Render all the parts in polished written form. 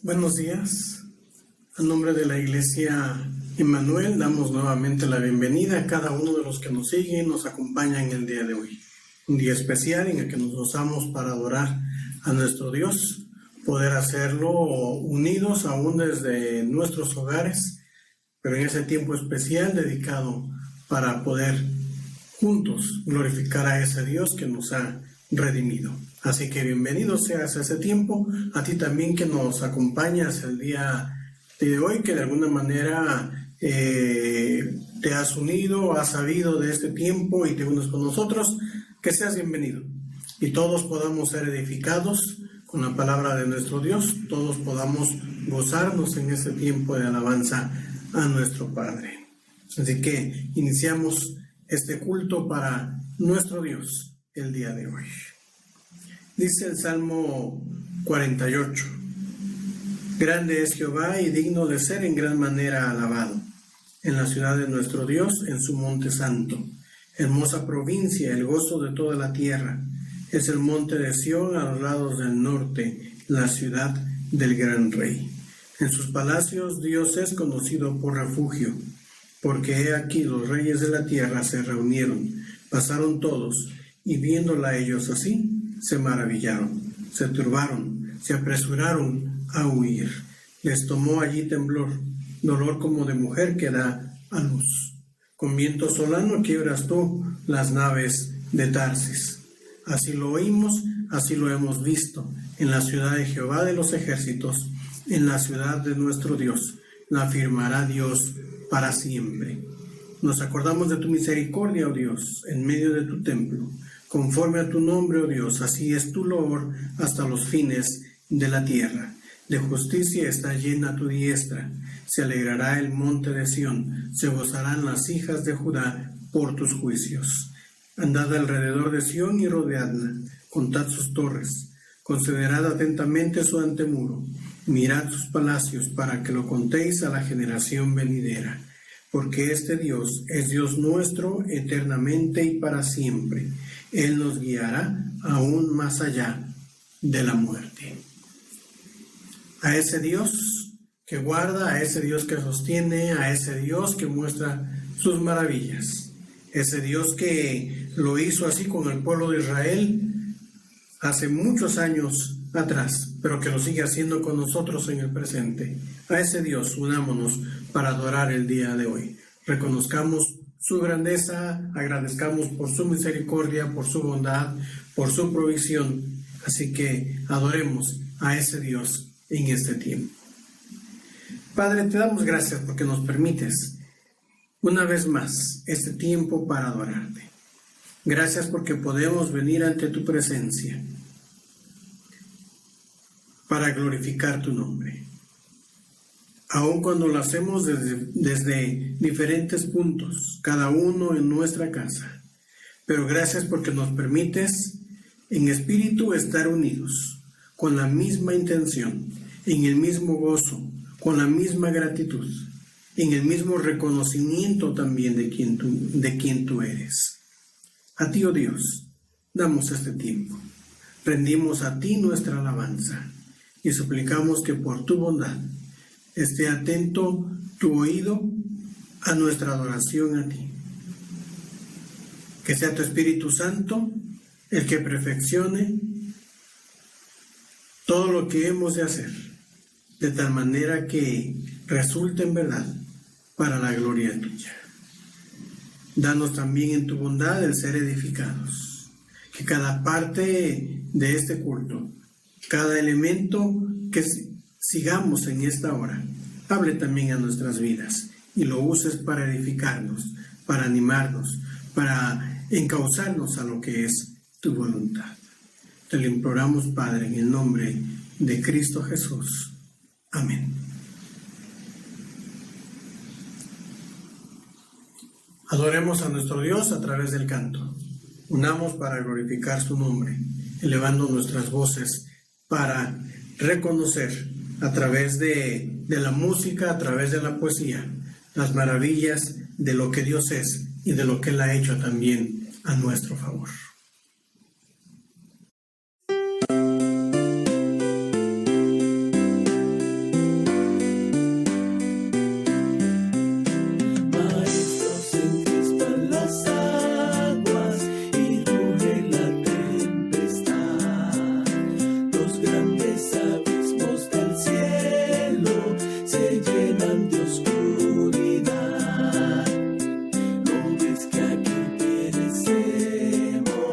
Buenos días. A nombre de la Iglesia Emmanuel damos nuevamente la bienvenida a cada uno de los que nos siguen, nos acompañan en el día de hoy. Un día especial en el que nos gozamos para adorar a nuestro Dios, poder hacerlo unidos aún desde nuestros hogares, pero en ese tiempo especial dedicado para poder juntos glorificar a ese Dios que nos ha redimido. Así que bienvenido seas a ese tiempo, a ti también que nos acompañas el día de hoy, que de alguna manera te has unido, has sabido de este tiempo y te unes con nosotros, que seas bienvenido y todos podamos ser edificados con la palabra de nuestro Dios, todos podamos gozarnos en este tiempo de alabanza a nuestro Padre. Así que iniciamos este culto para nuestro Dios el día de hoy. Dice el Salmo 48, grande es Jehová y digno de ser en gran manera alabado, en la ciudad de nuestro Dios, en su monte santo. Hermosa provincia, el gozo de toda la tierra, es el monte de Sión a los lados del norte, la ciudad del gran rey. En sus palacios Dios es conocido por refugio, porque he aquí los reyes de la tierra se reunieron, pasaron todos, y viéndola ellos así, se maravillaron, se turbaron, se apresuraron a huir. Les tomó allí temblor, dolor como de mujer que da a luz. Con viento solano quiebras tú las naves de Tarsis. Así lo oímos, así lo hemos visto, en la ciudad de Jehová de los ejércitos, en la ciudad de nuestro Dios, la afirmará Dios para siempre. Nos acordamos de tu misericordia, oh Dios, en medio de tu templo. Conforme a tu nombre, oh Dios, así es tu loor hasta los fines de la tierra. De justicia está llena tu diestra. Se alegrará el monte de Sión, se gozarán las hijas de Judá por tus juicios. Andad alrededor de Sión y rodeadla, contad sus torres, considerad atentamente su antemuro, mirad sus palacios para que lo contéis a la generación venidera. Porque este Dios es Dios nuestro eternamente y para siempre. Él nos guiará aún más allá de la muerte. A ese Dios que guarda, a ese Dios que sostiene, a ese Dios que muestra sus maravillas. Ese Dios que lo hizo así con el pueblo de Israel hace muchos años atrás, pero que lo sigue haciendo con nosotros en el presente. A ese Dios unámonos para adorar el día de hoy. Reconozcamos su grandeza, agradezcamos por su misericordia, por su bondad, por su provisión. Así que adoremos a ese Dios en este tiempo. Padre, te damos gracias porque nos permites una vez más este tiempo para adorarte. Gracias porque podemos venir ante tu presencia para glorificar tu nombre. Aun cuando lo hacemos desde diferentes puntos, cada uno en nuestra casa. Pero gracias porque nos permites en espíritu estar unidos, con la misma intención, en el mismo gozo, con la misma gratitud. en el mismo reconocimiento también de quién tú eres. A ti, oh Dios, damos este tiempo. Rendimos a ti nuestra alabanza y suplicamos que por tu bondad esté atento tu oído a nuestra adoración a ti. Que sea tu Espíritu Santo el que perfeccione todo lo que hemos de hacer, de tal manera que resulte en verdad para la gloria tuya. Danos también en tu bondad el ser edificados, que cada parte de este culto, cada elemento que sigamos en esta hora, hable también a nuestras vidas y lo uses para edificarnos, para animarnos, para encauzarnos a lo que es tu voluntad. Te lo imploramos, Padre, en el nombre de Cristo Jesús. Amén. Adoremos a nuestro Dios a través del canto. Unamos para glorificar su nombre, elevando nuestras voces para reconocer a través de la música, a través de la poesía, las maravillas de lo que Dios es y de lo que Él ha hecho también a nuestro favor. No ves que aquí perecemos.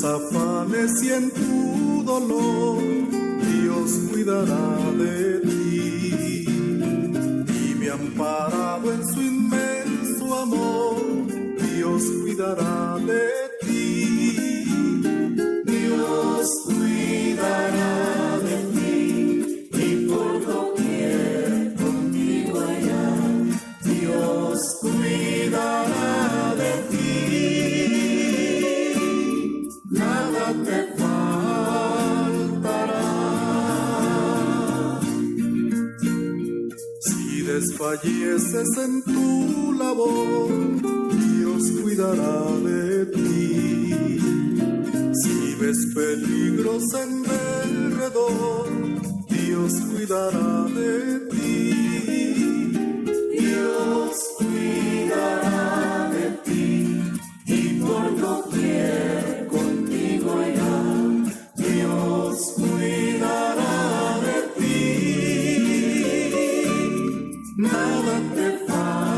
afanes y en tu dolor, Dios cuidará de ti. Y me amparado en su inmenso amor, Dios cuidará de ti. Dios cuidará de ti y por doquier contigo allá, Dios cuidará de ti. Nada te faltará. Si desfalleces en tu labor, Dios cuidará de ti. Si ves peligros en derredor, Dios cuidará de ti. Dios cuidará de ti y por doquier contigo irá. Dios cuidará de ti. Nada te faltará.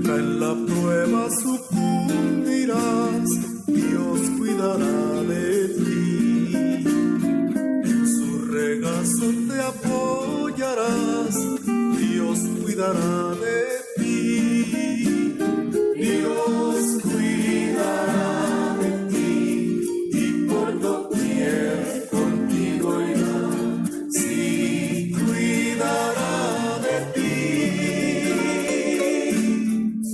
En la prueba sucumbirás, Dios cuidará de ti. En su regazo te apoyarás, Dios cuidará de ti. Dios cuidará de ti y por doquier contigo irá. Sí, cuidará de ti.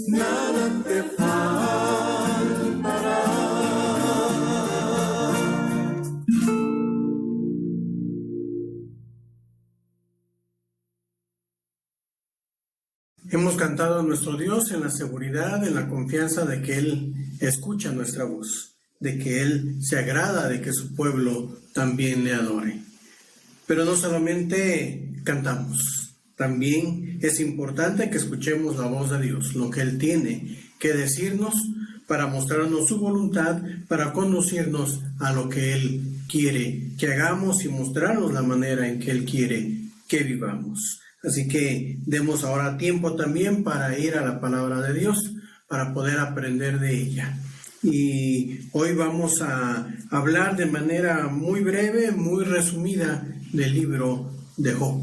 Nada te faltará. Hemos cantado a nuestro Dios en la seguridad, en la confianza de que Él escucha nuestra voz, de que Él se agrada de que su pueblo también le adore. Pero no solamente cantamos, también es importante que escuchemos la voz de Dios, lo que Él tiene que decirnos para mostrarnos su voluntad, para conducirnos a lo que Él quiere que hagamos y mostrarnos la manera en que Él quiere que vivamos. Así que demos ahora tiempo también para ir a la palabra de Dios, para poder aprender de ella. Y hoy vamos a hablar de manera muy breve, muy resumida del libro de Job.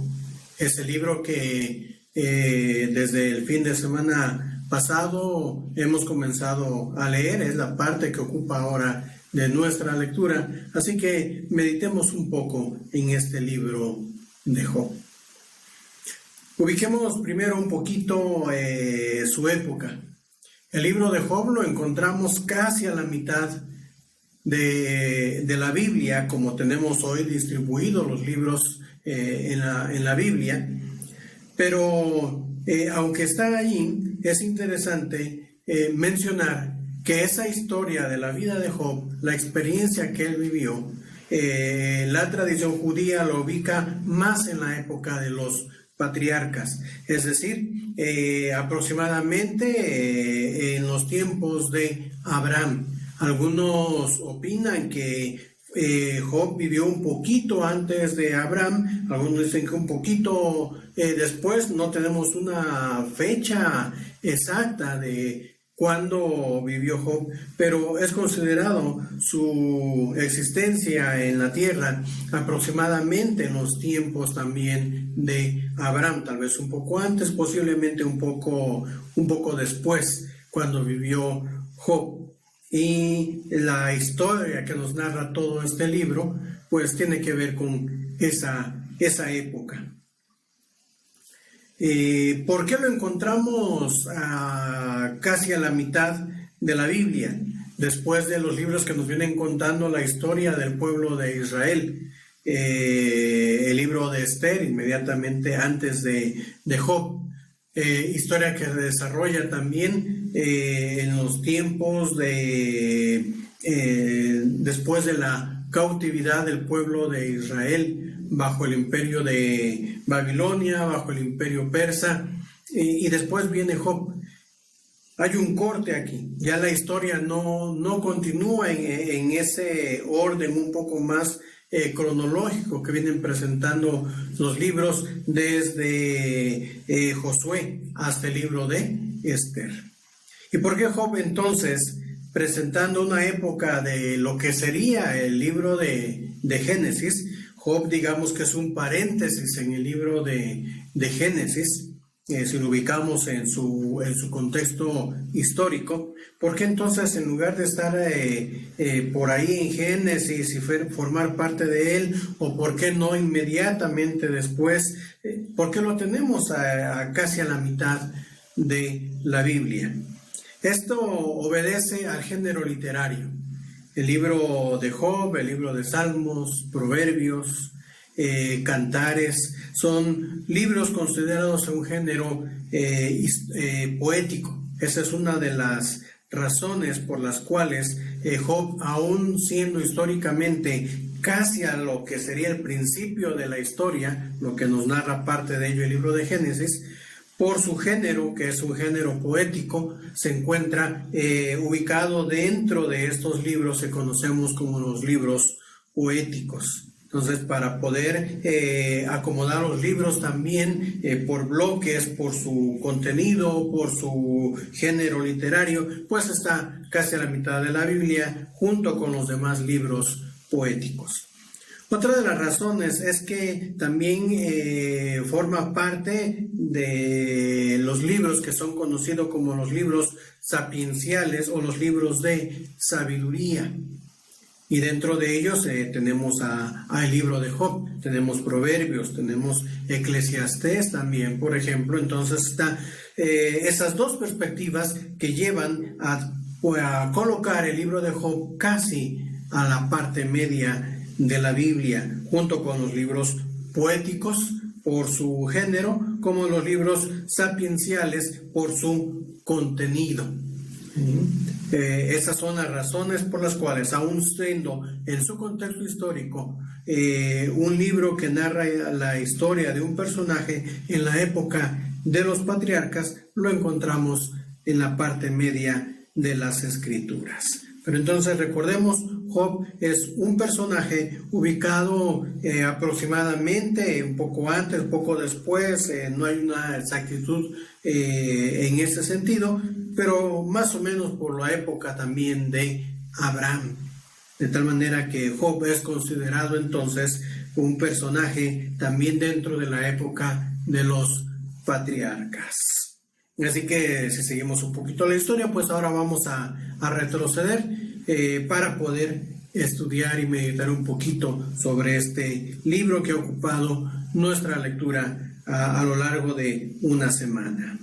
Es el libro que desde el fin de semana pasado hemos comenzado a leer, es la parte que ocupa ahora de nuestra lectura. Así que meditemos un poco en este libro de Job. Ubiquemos primero un poquito su época. El libro de Job lo encontramos casi a la mitad de la Biblia, como tenemos hoy distribuidos los libros en la Biblia. Pero aunque está ahí, es interesante mencionar que esa historia de la vida de Job, la experiencia que él vivió, la tradición judía lo ubica más en la época de los patriarcas, es decir, aproximadamente en los tiempos de Abraham. Algunos opinan que Job vivió un poquito antes de Abraham, algunos dicen que un poquito después. No tenemos una fecha exacta de cuándo vivió Job, pero es considerado su existencia en la tierra aproximadamente en los tiempos también de Abraham, tal vez un poco antes, posiblemente un poco después, cuando vivió Job. Y la historia que nos narra todo este libro, pues tiene que ver con esa época. ¿Por qué lo encontramos casi a la mitad de la Biblia? Después de los libros que nos vienen contando la historia del pueblo de Israel. El libro de Esther, inmediatamente antes de Job. Historia que se desarrolla también en los tiempos después de la cautividad del pueblo de Israel bajo el imperio de Babilonia, bajo el imperio persa, y después viene Job. Hay un corte aquí, ya la historia no continúa en ese orden un poco más cronológico que vienen presentando los libros desde Josué hasta el libro de Esther. ¿Y por qué Job entonces, presentando una época de lo que sería el libro de Génesis? Job, digamos que es un paréntesis en el libro de Génesis, si lo ubicamos en su contexto histórico. ¿Por qué entonces, en lugar de estar por ahí en Génesis y formar parte de él, o por qué no inmediatamente después, por qué lo tenemos casi a la mitad de la Biblia? Esto obedece al género literario. El libro de Job, el libro de Salmos, Proverbios, Cantares, son libros considerados un género poético. Esa es una de las razones por las cuales Job, aún siendo históricamente casi a lo que sería el principio de la historia, lo que nos narra parte de ello el libro de Génesis, por su género, que es un género poético, se encuentra ubicado dentro de estos libros que conocemos como los libros poéticos. Entonces, para poder acomodar los libros también por bloques, por su contenido, por su género literario, pues está casi a la mitad de la Biblia junto con los demás libros poéticos. Otra de las razones es que también forma parte de los libros que son conocidos como los libros sapienciales o los libros de sabiduría. Y dentro de ellos tenemos el libro de Job, tenemos Proverbios, tenemos Eclesiastés también, por ejemplo. Entonces está esas dos perspectivas que llevan a colocar el libro de Job casi a la parte media de la Biblia, junto con los libros poéticos por su género, como los libros sapienciales por su contenido. Esas son las razones por las cuales, aún siendo en su contexto histórico un libro que narra la historia de un personaje en la época de los patriarcas, lo encontramos en la parte media de las escrituras. Pero entonces recordemos, Job es un personaje ubicado aproximadamente un poco antes, un poco después, no hay una exactitud en ese sentido, pero más o menos por la época también de Abraham. De tal manera que Job es considerado entonces un personaje también dentro de la época de los patriarcas. Así que si seguimos un poquito la historia, pues ahora vamos a retroceder para poder estudiar y meditar un poquito sobre este libro que ha ocupado nuestra lectura a lo largo de una semana.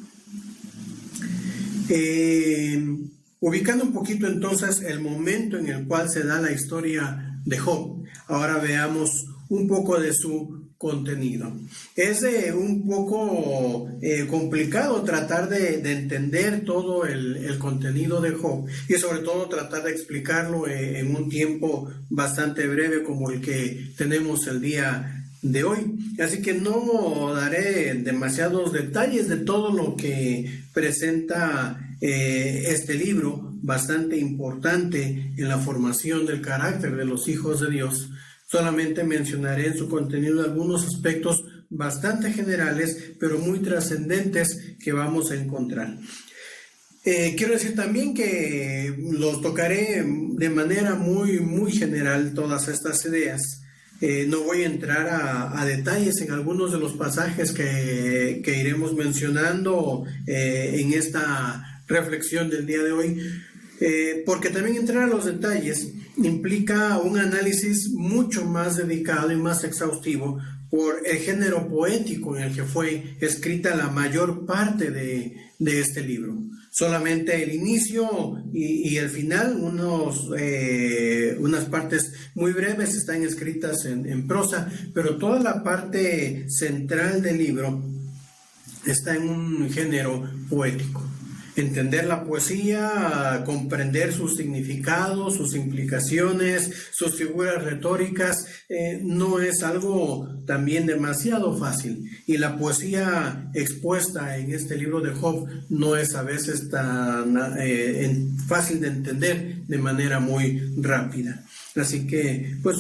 Ubicando un poquito entonces el momento en el cual se da la historia de Job, ahora veamos un poco de su contenido. Es un poco complicado tratar de entender todo el contenido de Job y sobre todo tratar de explicarlo en un tiempo bastante breve como el que tenemos el día de hoy. Así que no daré demasiados detalles de todo lo que presenta este libro, bastante importante en la formación del carácter de los hijos de Dios. Solamente mencionaré en su contenido algunos aspectos bastante generales, pero muy trascendentes que vamos a encontrar. Quiero decir también que los tocaré de manera muy general todas estas ideas. No voy a entrar a detalles en algunos de los pasajes que iremos mencionando en esta reflexión del día de hoy, porque también entrar a los detalles implica un análisis mucho más dedicado y más exhaustivo por el género poético en el que fue escrita la mayor parte de este libro. Solamente el inicio y el final, unas partes muy breves están escritas en prosa, pero toda la parte central del libro está en un género poético. Entender la poesía, comprender sus significados, sus implicaciones, sus figuras retóricas, no es algo también demasiado fácil. Y la poesía expuesta en este libro de Job no es a veces tan fácil de entender de manera muy rápida. Así que, pues,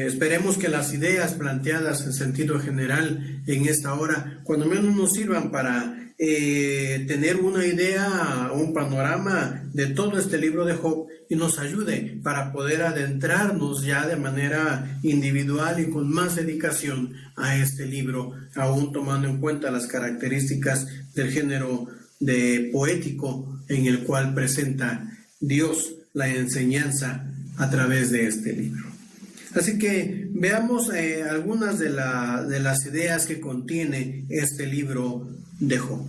esperemos que las ideas planteadas en sentido general en esta hora, cuando menos nos sirvan para tener una idea, un panorama de todo este libro de Job y nos ayude para poder adentrarnos ya de manera individual y con más dedicación a este libro, aún tomando en cuenta las características del género de poético en el cual presenta Dios la enseñanza a través de este libro. Así que veamos algunas de las ideas que contiene este libro de Job.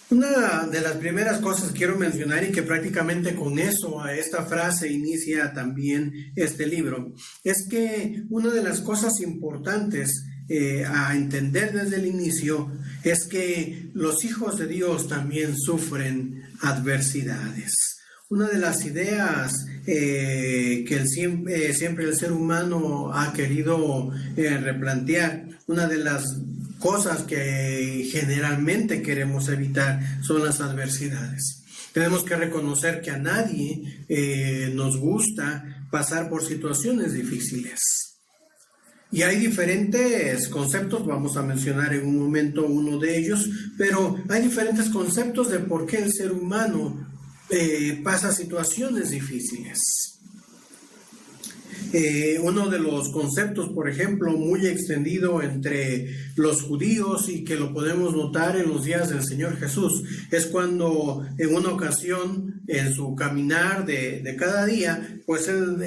Una de las primeras cosas que quiero mencionar, y que prácticamente con eso, a esta frase inicia también este libro, es que una de las cosas importantes a entender desde el inicio es que los hijos de Dios también sufren adversidades. Una de las ideas que siempre el ser humano ha querido replantear, una de las cosas que generalmente queremos evitar son las adversidades. Tenemos que reconocer que a nadie nos gusta pasar por situaciones difíciles. Y hay diferentes conceptos, vamos a mencionar en un momento uno de ellos, pero hay diferentes conceptos de por qué el ser humano pasa situaciones difíciles. Uno de los conceptos, por ejemplo, muy extendido entre los judíos y que lo podemos notar en los días del Señor Jesús, es cuando en una ocasión en su caminar de cada día, pues él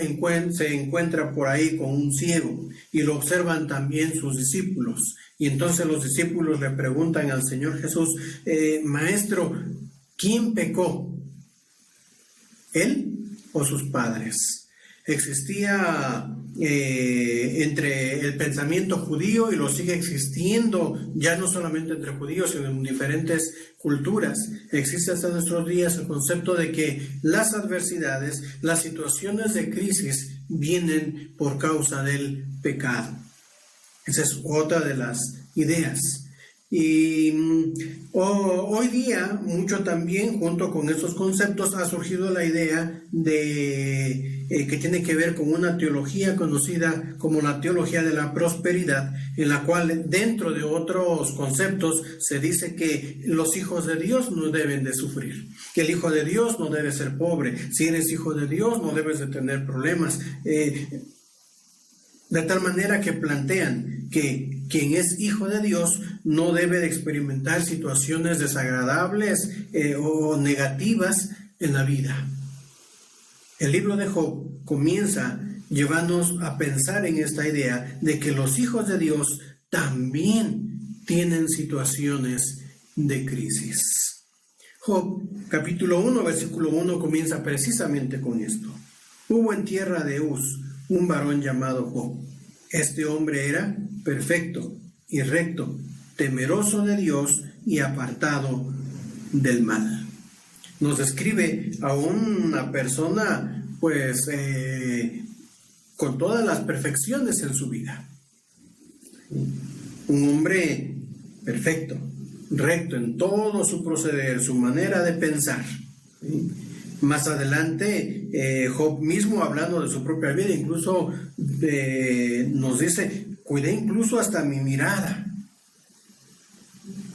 se encuentra por ahí con un ciego y lo observan también sus discípulos. Y entonces los discípulos le preguntan al Señor Jesús, Maestro, ¿quién pecó? ¿Él o sus padres? Existía entre el pensamiento judío, y lo sigue existiendo ya no solamente entre judíos, sino en diferentes culturas. Existe hasta nuestros días el concepto de que las adversidades, las situaciones de crisis vienen por causa del pecado. Esa es otra de las ideas. Y hoy día, mucho también, junto con estos conceptos, ha surgido la idea de que tiene que ver con una teología conocida como la teología de la prosperidad, en la cual dentro de otros conceptos se dice que los hijos de Dios no deben de sufrir, que el hijo de Dios no debe ser pobre, si eres hijo de Dios no debes de tener problemas, de tal manera que plantean que quien es hijo de Dios no debe de experimentar situaciones desagradables o negativas en la vida. El libro de Job comienza llevándonos a pensar en esta idea de que los hijos de Dios también tienen situaciones de crisis. Job, capítulo 1, versículo 1, comienza precisamente con esto. Hubo en tierra de Uz un varón llamado Job. Este hombre era perfecto y recto, temeroso de Dios y apartado del mal. Nos describe a una persona, pues, con todas las perfecciones en su vida. Un hombre perfecto, recto en todo su proceder, su manera de pensar. Más adelante, Job mismo, hablando de su propia vida, incluso nos dice, cuidé incluso hasta mi mirada.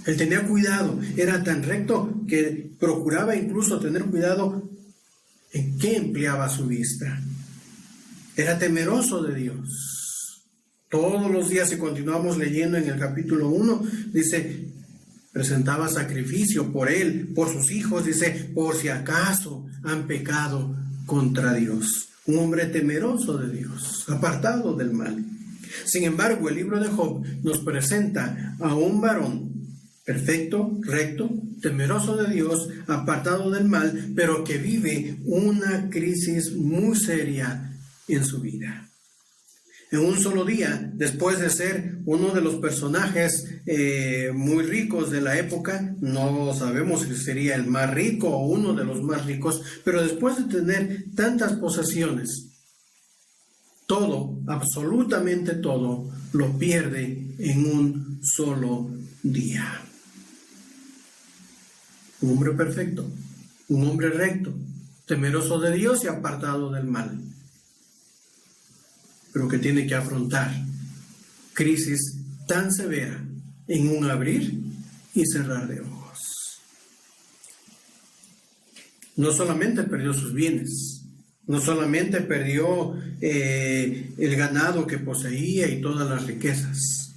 Él tenía cuidado, era tan recto que procuraba incluso tener cuidado en qué empleaba su vista. Era temeroso de Dios. Todos los días, si continuamos leyendo en el capítulo 1, dice, presentaba sacrificio por él, por sus hijos, dice, por si acaso han pecado contra Dios. Un hombre temeroso de Dios, apartado del mal. Sin embargo, el libro de Job nos presenta a un varón perfecto, recto, temeroso de Dios, apartado del mal, pero que vive una crisis muy seria en su vida. En un solo día, después de ser uno de los personajes muy ricos de la época, no sabemos si sería el más rico o uno de los más ricos, pero después de tener tantas posesiones, todo, absolutamente todo, lo pierde en un solo día. Un hombre perfecto, un hombre recto, temeroso de Dios y apartado del mal, pero que tiene que afrontar crisis tan severa en un abrir y cerrar de ojos. No solamente perdió sus bienes, no solamente perdió el ganado que poseía y todas las riquezas.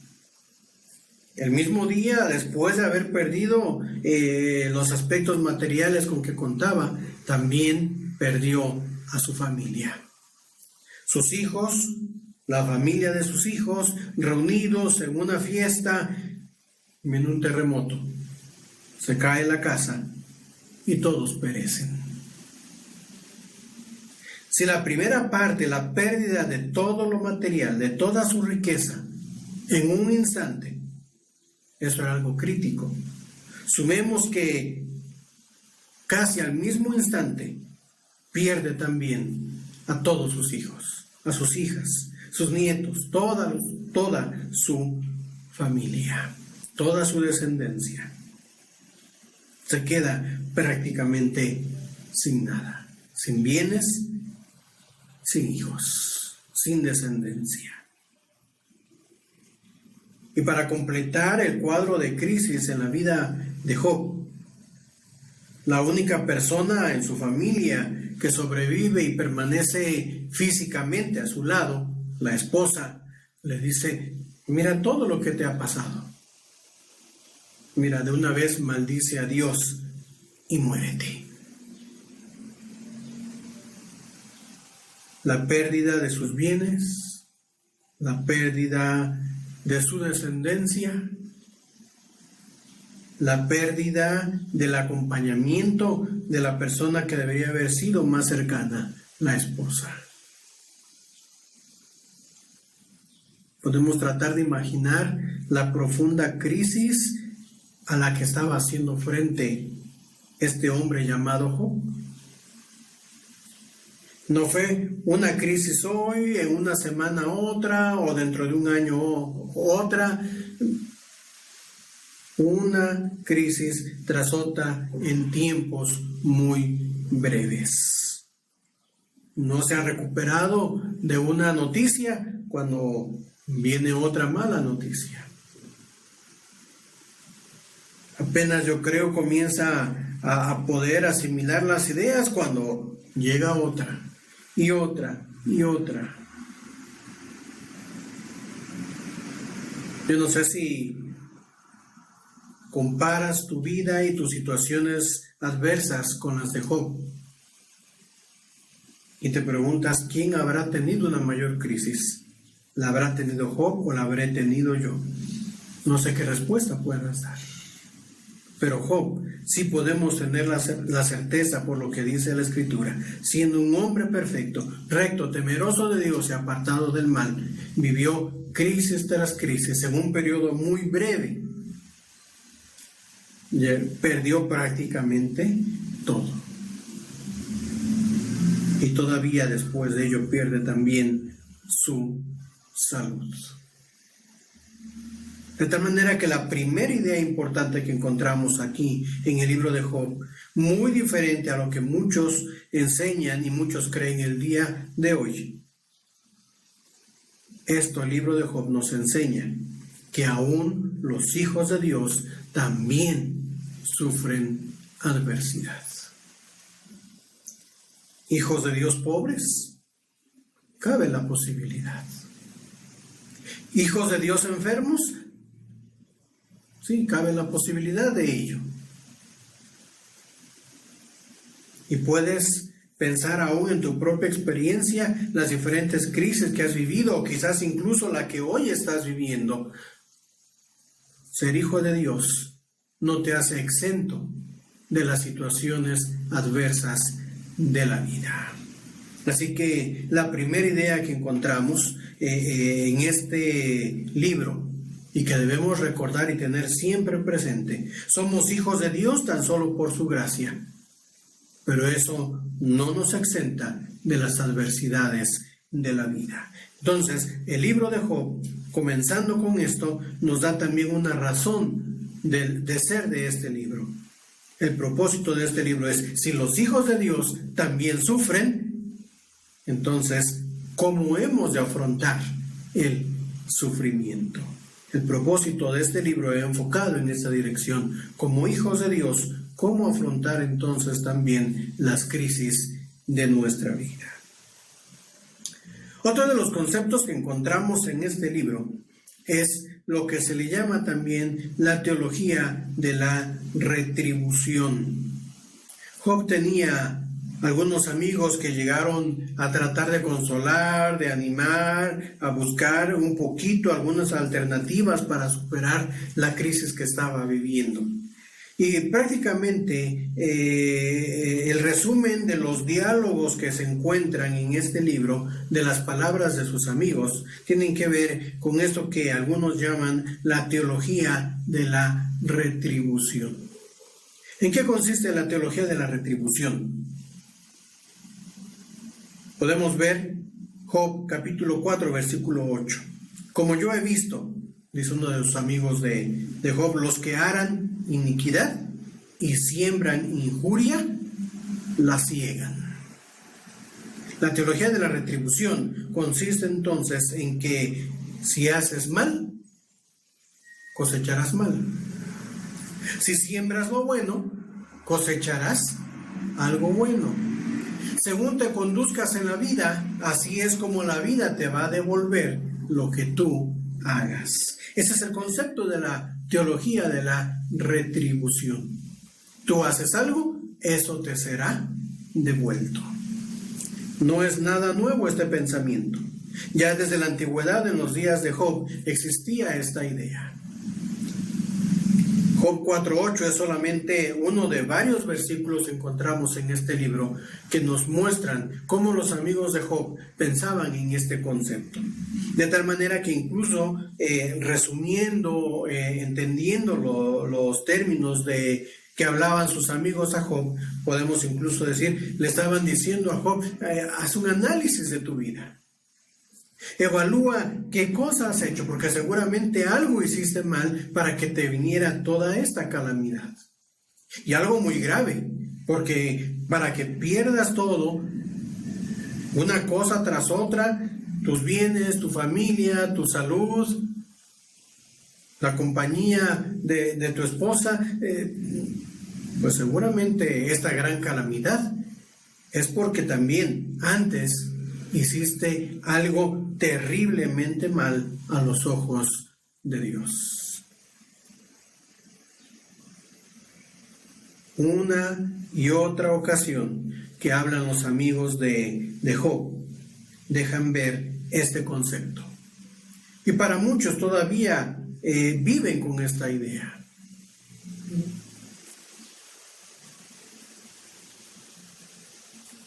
El mismo día, después de haber perdido los aspectos materiales con que contaba, también perdió a su familia. Sus hijos, la familia de sus hijos, reunidos en una fiesta, en un terremoto. Se cae la casa y todos perecen. Si la primera parte, la pérdida de todo lo material, de toda su riqueza, en un instante, eso era algo crítico. Sumemos que casi al mismo instante pierde también a todos sus hijos, a sus hijas, sus nietos, toda su familia, toda su descendencia. Se queda prácticamente sin nada, sin bienes, sin hijos, sin descendencia. Y para completar el cuadro de crisis en la vida de Job, la única persona en su familia que sobrevive y permanece físicamente a su lado, la esposa, le dice, mira todo lo que te ha pasado. Mira, de una vez maldice a Dios y muérete. La pérdida de sus bienes, la pérdida de su descendencia, la pérdida del acompañamiento de la persona que debería haber sido más cercana, la esposa. Podemos tratar de imaginar la profunda crisis a la que estaba haciendo frente este hombre llamado Job. No fue una crisis hoy, en una semana otra, o dentro de un año otra. Una crisis tras otra en tiempos muy breves. No se ha recuperado de una noticia cuando viene otra mala noticia. Apenas yo creo comienza a poder asimilar las ideas cuando llega otra. Y otra, y otra. Yo no sé si comparas tu vida y tus situaciones adversas con las de Job. Y te preguntas, ¿quién habrá tenido una mayor crisis? ¿La habrá tenido Job o la habré tenido yo? No sé qué respuesta puedas dar. Pero Job, sí podemos tener la certeza por lo que dice la Escritura, siendo un hombre perfecto, recto, temeroso de Dios y apartado del mal, vivió crisis tras crisis en un periodo muy breve. Perdió prácticamente todo. Y todavía después de ello pierde también su salud. De tal manera que la primera idea importante que encontramos aquí en el libro de Job, muy diferente a lo que muchos enseñan y muchos creen el día de hoy. Esto el libro de Job nos enseña que aún los hijos de Dios también sufren adversidad. ¿Hijos de Dios pobres? Cabe la posibilidad. ¿Hijos de Dios enfermos? Sí, cabe la posibilidad de ello. Y puedes pensar aún en tu propia experiencia, las diferentes crisis que has vivido, o quizás incluso la que hoy estás viviendo. Ser hijo de Dios no te hace exento de las situaciones adversas de la vida. Así que la primera idea que encontramos en este libro y que debemos recordar y tener siempre presente, somos hijos de Dios tan solo por su gracia, pero eso no nos exenta de las adversidades de la vida. Entonces, el libro de Job, comenzando con esto, nos da también una razón de ser de este libro. El propósito de este libro es, si los hijos de Dios también sufren, entonces, ¿cómo hemos de afrontar el sufrimiento? El propósito de este libro es enfocado en esta dirección. Como hijos de Dios, ¿cómo afrontar entonces también las crisis de nuestra vida? Otro de los conceptos que encontramos en este libro es lo que se le llama también la teología de la retribución. Job tenía algunos amigos que llegaron a tratar de consolar, de animar, a buscar un poquito algunas alternativas para superar la crisis que estaba viviendo. Y prácticamente el resumen de los diálogos que se encuentran en este libro, de las palabras de sus amigos, tienen que ver con esto que algunos llaman la teología de la retribución. ¿En qué consiste la teología de la retribución? Podemos ver Job capítulo 4, versículo 8. Como yo he visto, dice uno de sus amigos de Job, los que harán iniquidad y siembran injuria, la ciegan. La teología de la retribución consiste entonces en que si haces mal, cosecharás mal. Si siembras lo bueno, cosecharás algo bueno. Según te conduzcas en la vida, así es como la vida te va a devolver lo que tú hagas. Ese es el concepto de la teología de la retribución. Tú haces algo, eso te será devuelto. No es nada nuevo este pensamiento. Ya desde la antigüedad, en los días de Job, existía esta idea. Job 4.8 es solamente uno de varios versículos que encontramos en este libro que nos muestran cómo los amigos de Job pensaban en este concepto. De tal manera que incluso resumiendo, entendiendo los términos que hablaban sus amigos a Job, podemos incluso decir, le estaban diciendo a Job, haz un análisis de tu vida. Evalúa qué cosa has hecho, porque seguramente algo hiciste mal para que te viniera toda esta calamidad. Y algo muy grave, porque para que pierdas todo, una cosa tras otra, tus bienes, tu familia, tu salud, la compañía de tu esposa, pues seguramente esta gran calamidad es porque también antes hiciste algo terriblemente mal a los ojos de Dios. Una y otra ocasión que hablan los amigos de Job dejan ver este concepto. Y para muchos todavía viven con esta idea.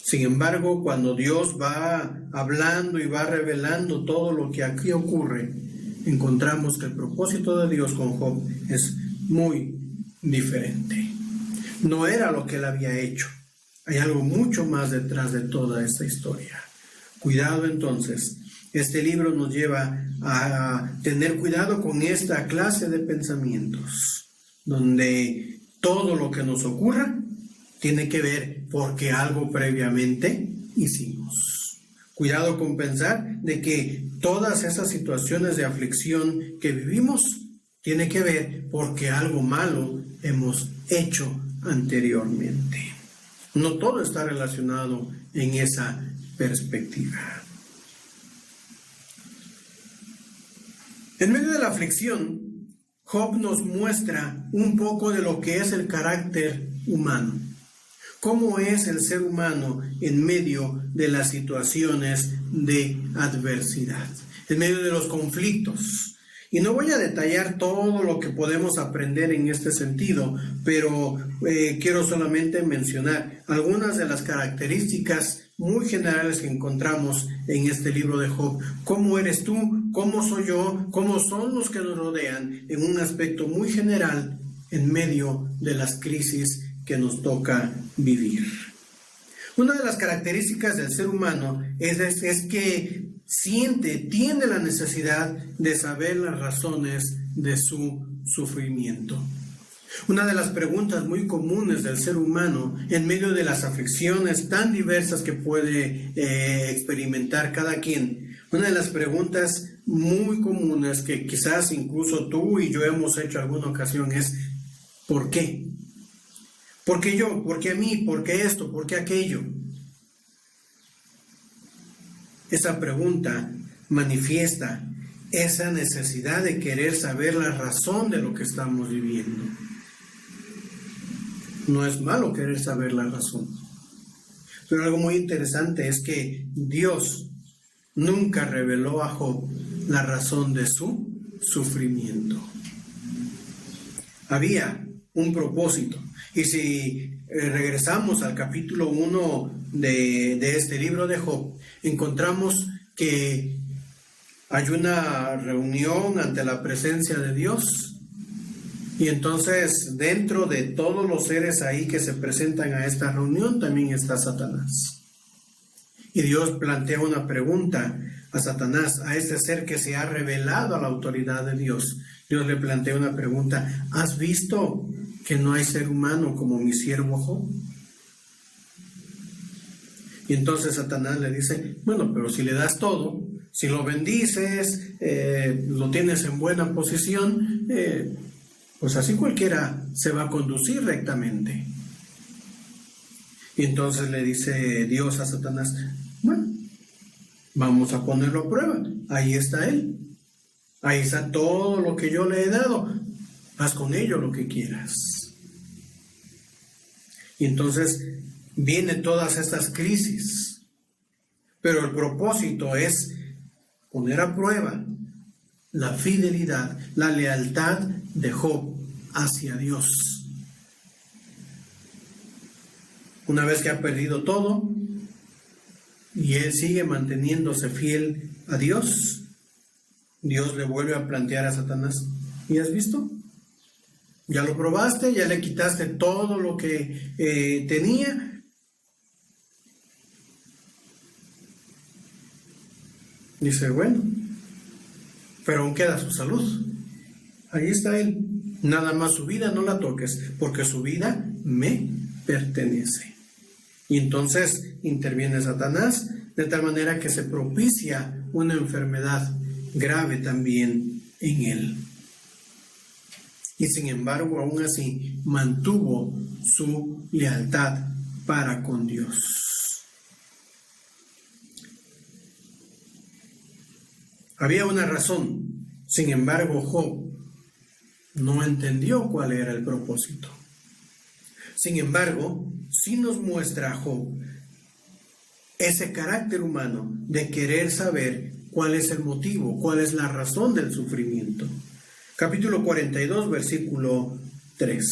Sin embargo, cuando Dios va hablando y va revelando todo lo que aquí ocurre, encontramos que el propósito de Dios con Job es muy diferente. No era lo que él había hecho. Hay algo mucho más detrás de toda esta historia. Cuidado entonces. Este libro nos lleva a tener cuidado con esta clase de pensamientos, donde todo lo que nos ocurra tiene que ver porque algo previamente hicimos. Cuidado con pensar de que todas esas situaciones de aflicción que vivimos tiene que ver porque algo malo hemos hecho anteriormente. No todo está relacionado en esa perspectiva. En medio de la aflicción, Job nos muestra un poco de lo que es el carácter humano. ¿Cómo es el ser humano en medio de las situaciones de adversidad, en medio de los conflictos? Y no voy a detallar todo lo que podemos aprender en este sentido, pero quiero solamente mencionar algunas de las características muy generales que encontramos en este libro de Job. ¿Cómo eres tú? ¿Cómo soy yo? ¿Cómo son los que nos rodean? En un aspecto muy general, en medio de las crisis que nos toca vivir. Una de las características del ser humano es que tiene la necesidad de saber las razones de su sufrimiento. Una de las preguntas muy comunes del ser humano en medio de las aflicciones tan diversas que puede experimentar cada quien, una de las preguntas muy comunes que quizás incluso tú y yo hemos hecho alguna ocasión es ¿por qué? ¿Por qué yo? ¿Por qué a mí? ¿Por qué esto? ¿Por qué aquello? Esa pregunta manifiesta esa necesidad de querer saber la razón de lo que estamos viviendo. No es malo querer saber la razón. Pero algo muy interesante es que Dios nunca reveló a Job la razón de su sufrimiento. Había un propósito. Y si regresamos al capítulo 1 de este libro de Job, encontramos que hay una reunión ante la presencia de Dios. Y entonces dentro de todos los seres ahí que se presentan a esta reunión también está Satanás. Y Dios plantea una pregunta a Satanás, a este ser que se ha revelado a la autoridad de Dios. Dios le plantea una pregunta: ¿has visto que no hay ser humano como mi siervo Job? Y entonces Satanás le dice: bueno, pero si le das todo, si lo bendices, lo tienes en buena posición, pues así cualquiera se va a conducir rectamente. Y entonces le dice Dios a Satanás: bueno, vamos a ponerlo a prueba. Ahí está él. Ahí está todo lo que yo le he dado. Haz con ello lo que quieras. Y entonces vienen todas estas crisis. Pero el propósito es poner a prueba la fidelidad, la lealtad de Job hacia Dios. Una vez que ha perdido todo y él sigue manteniéndose fiel a Dios, Dios le vuelve a plantear a Satanás: ¿y has visto? Ya lo probaste, ya le quitaste todo lo que tenía. Dice: bueno, pero aún queda su salud. Ahí está él. Nada más su vida no la toques, porque su vida me pertenece. Y entonces interviene Satanás de tal manera que se propicia una enfermedad grave también en él. Y sin embargo, aún así, mantuvo su lealtad para con Dios. Había una razón. Sin embargo, Job no entendió cuál era el propósito. Sin embargo, sí nos muestra a Job ese carácter humano de querer saber cuál es el motivo, cuál es la razón del sufrimiento. Capítulo 42, versículo 3.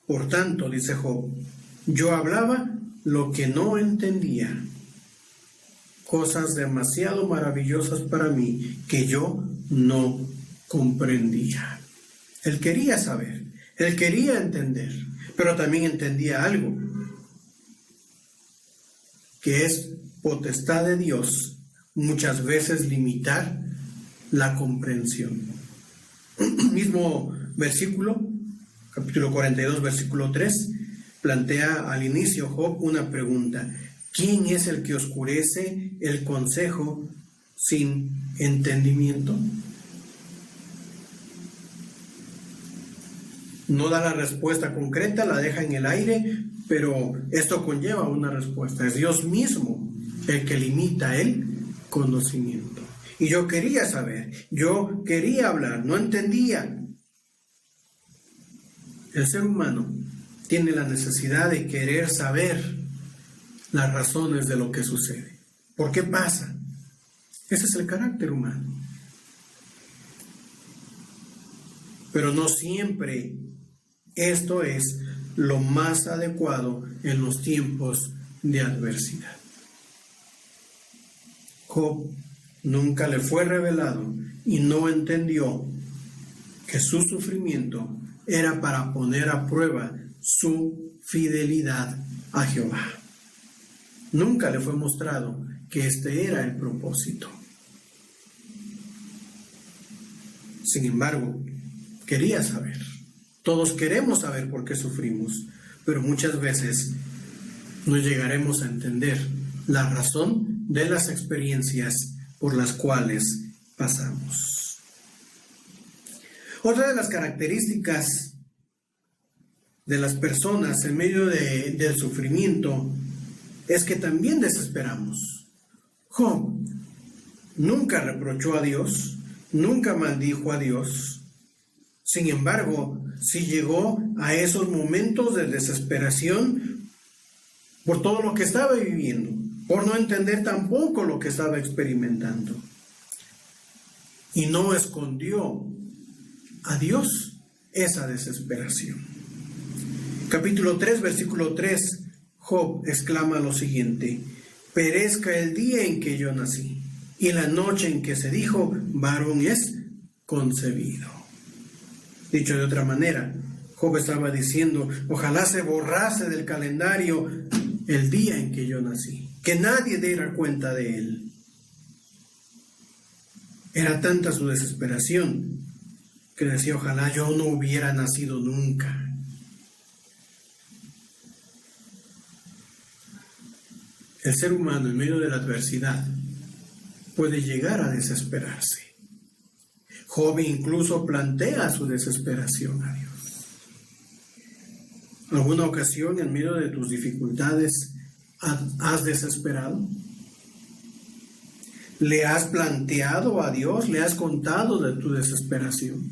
Por tanto, dice Job, yo hablaba lo que no entendía, cosas demasiado maravillosas para mí que yo no comprendía. Él quería saber, él quería entender, pero también entendía algo, que es potestad de Dios muchas veces limitar la comprensión. Mismo versículo, capítulo 42, versículo 3, plantea al inicio Job una pregunta: ¿Quién es el que oscurece el consejo sin entendimiento? No da la respuesta concreta, la deja en el aire, pero esto conlleva una respuesta. Es Dios mismo el que limita el conocimiento. Y yo quería saber, yo quería hablar, no entendía. El ser humano tiene la necesidad de querer saber las razones de lo que sucede. ¿Por qué pasa? Ese es el carácter humano. Pero no siempre esto es lo más adecuado en los tiempos de adversidad. Job nunca le fue revelado y no entendió que su sufrimiento era para poner a prueba su fidelidad a Jehová. Nunca le fue mostrado que este era el propósito. Sin embargo, quería saber. Todos queremos saber por qué sufrimos, pero muchas veces no llegaremos a entender la razón de las experiencias por las cuales pasamos. Otra de las características de las personas en medio del sufrimiento es que también desesperamos. Job nunca reprochó a Dios, nunca maldijo a Dios. Sin embargo, sí llegó a esos momentos de desesperación por todo lo que estaba viviendo, por no entender tampoco lo que estaba experimentando. Y no escondió a Dios esa desesperación. Capítulo 3, versículo 3, Job exclama lo siguiente: perezca el día en que yo nací, y la noche en que se dijo, varón es concebido. Dicho de otra manera, Job estaba diciendo, ojalá se borrase del calendario el día en que yo nací, que nadie diera cuenta de él. Era tanta su desesperación que decía, ojalá yo no hubiera nacido nunca. El ser humano en medio de la adversidad puede llegar a desesperarse. Job incluso plantea su desesperación a Dios. ¿Alguna ocasión en medio de tus dificultades has desesperado? ¿Le has planteado a Dios? ¿Le has contado de tu desesperación?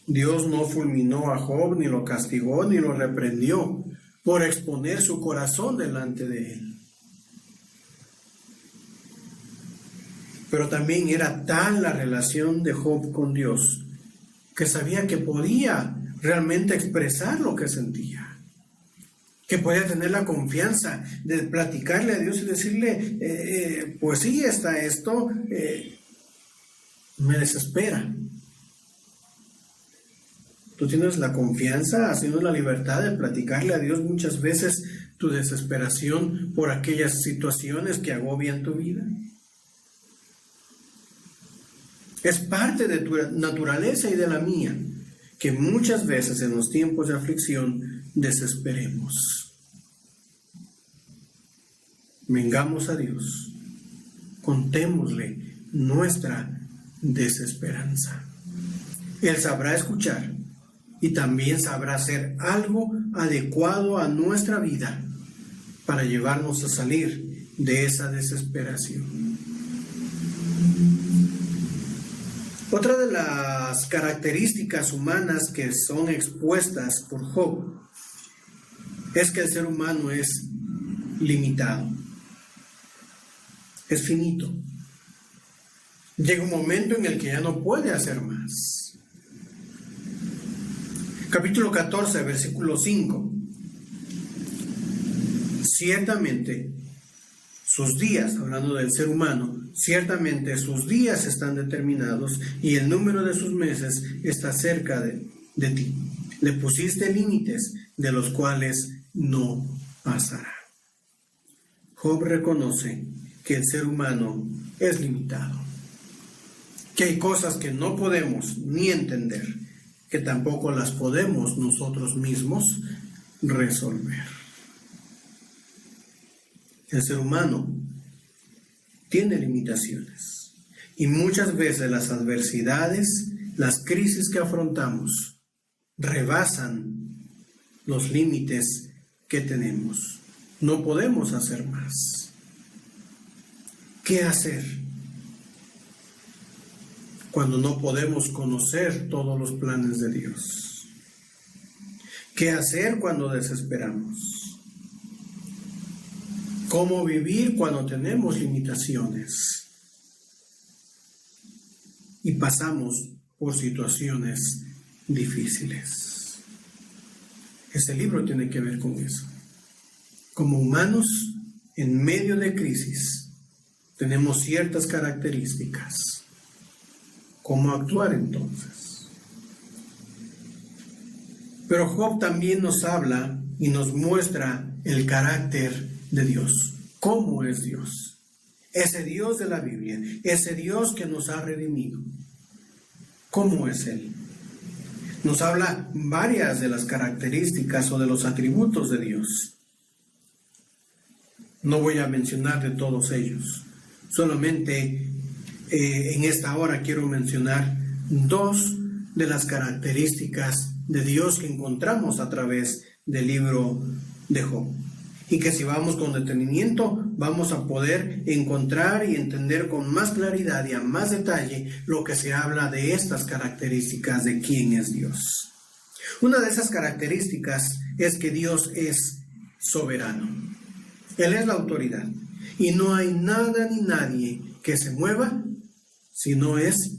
Dios no fulminó a Job, ni lo castigó, ni lo reprendió por exponer su corazón delante de él. Pero también era tal la relación de Job con Dios que sabía que podía realmente expresar lo que sentía, que podía tener la confianza de platicarle a Dios y decirle, pues sí, está esto, me desespera. Tú tienes la confianza, has tenido la libertad de platicarle a Dios muchas veces tu desesperación por aquellas situaciones que agobian tu vida. Es parte de tu naturaleza y de la mía que muchas veces en los tiempos de aflicción desesperemos. Vengamos a Dios, contémosle nuestra desesperanza. Él sabrá escuchar y también sabrá hacer algo adecuado a nuestra vida para llevarnos a salir de esa desesperación. Otra de las características humanas que son expuestas por Job es que el ser humano es limitado, es finito. Llega un momento en el que ya no puede hacer más. Capítulo 14, versículo 5. Ciertamente sus días, hablando del ser humano, ciertamente sus días están determinados y el número de sus meses está cerca de ti. Le pusiste límites de los cuales no pasará. Job reconoce que el ser humano es limitado, que hay cosas que no podemos ni entender, que tampoco las podemos nosotros mismos resolver. El ser humano tiene limitaciones y muchas veces las adversidades, las crisis que afrontamos rebasan los límites que tenemos. No podemos hacer más. ¿Qué hacer cuando no podemos conocer todos los planes de Dios? ¿Qué hacer cuando desesperamos? ¿Cómo vivir cuando tenemos limitaciones y pasamos por situaciones difíciles? Este libro tiene que ver con eso. Como humanos, en medio de crisis, tenemos ciertas características. ¿Cómo actuar entonces? Pero Job también nos habla y nos muestra el carácter de Dios. ¿Cómo es Dios? Ese Dios de la Biblia, ese Dios que nos ha redimido. ¿Cómo es Él? Nos habla varias de las características o de los atributos de Dios. No voy a mencionar de todos ellos. Solamente en esta hora quiero mencionar dos de las características de Dios que encontramos a través del libro de Job. Y que si vamos con detenimiento, vamos a poder encontrar y entender con más claridad y a más detalle lo que se habla de estas características de quién es Dios. Una de esas características es que Dios es soberano. Él es la autoridad. Y no hay nada ni nadie que se mueva si no es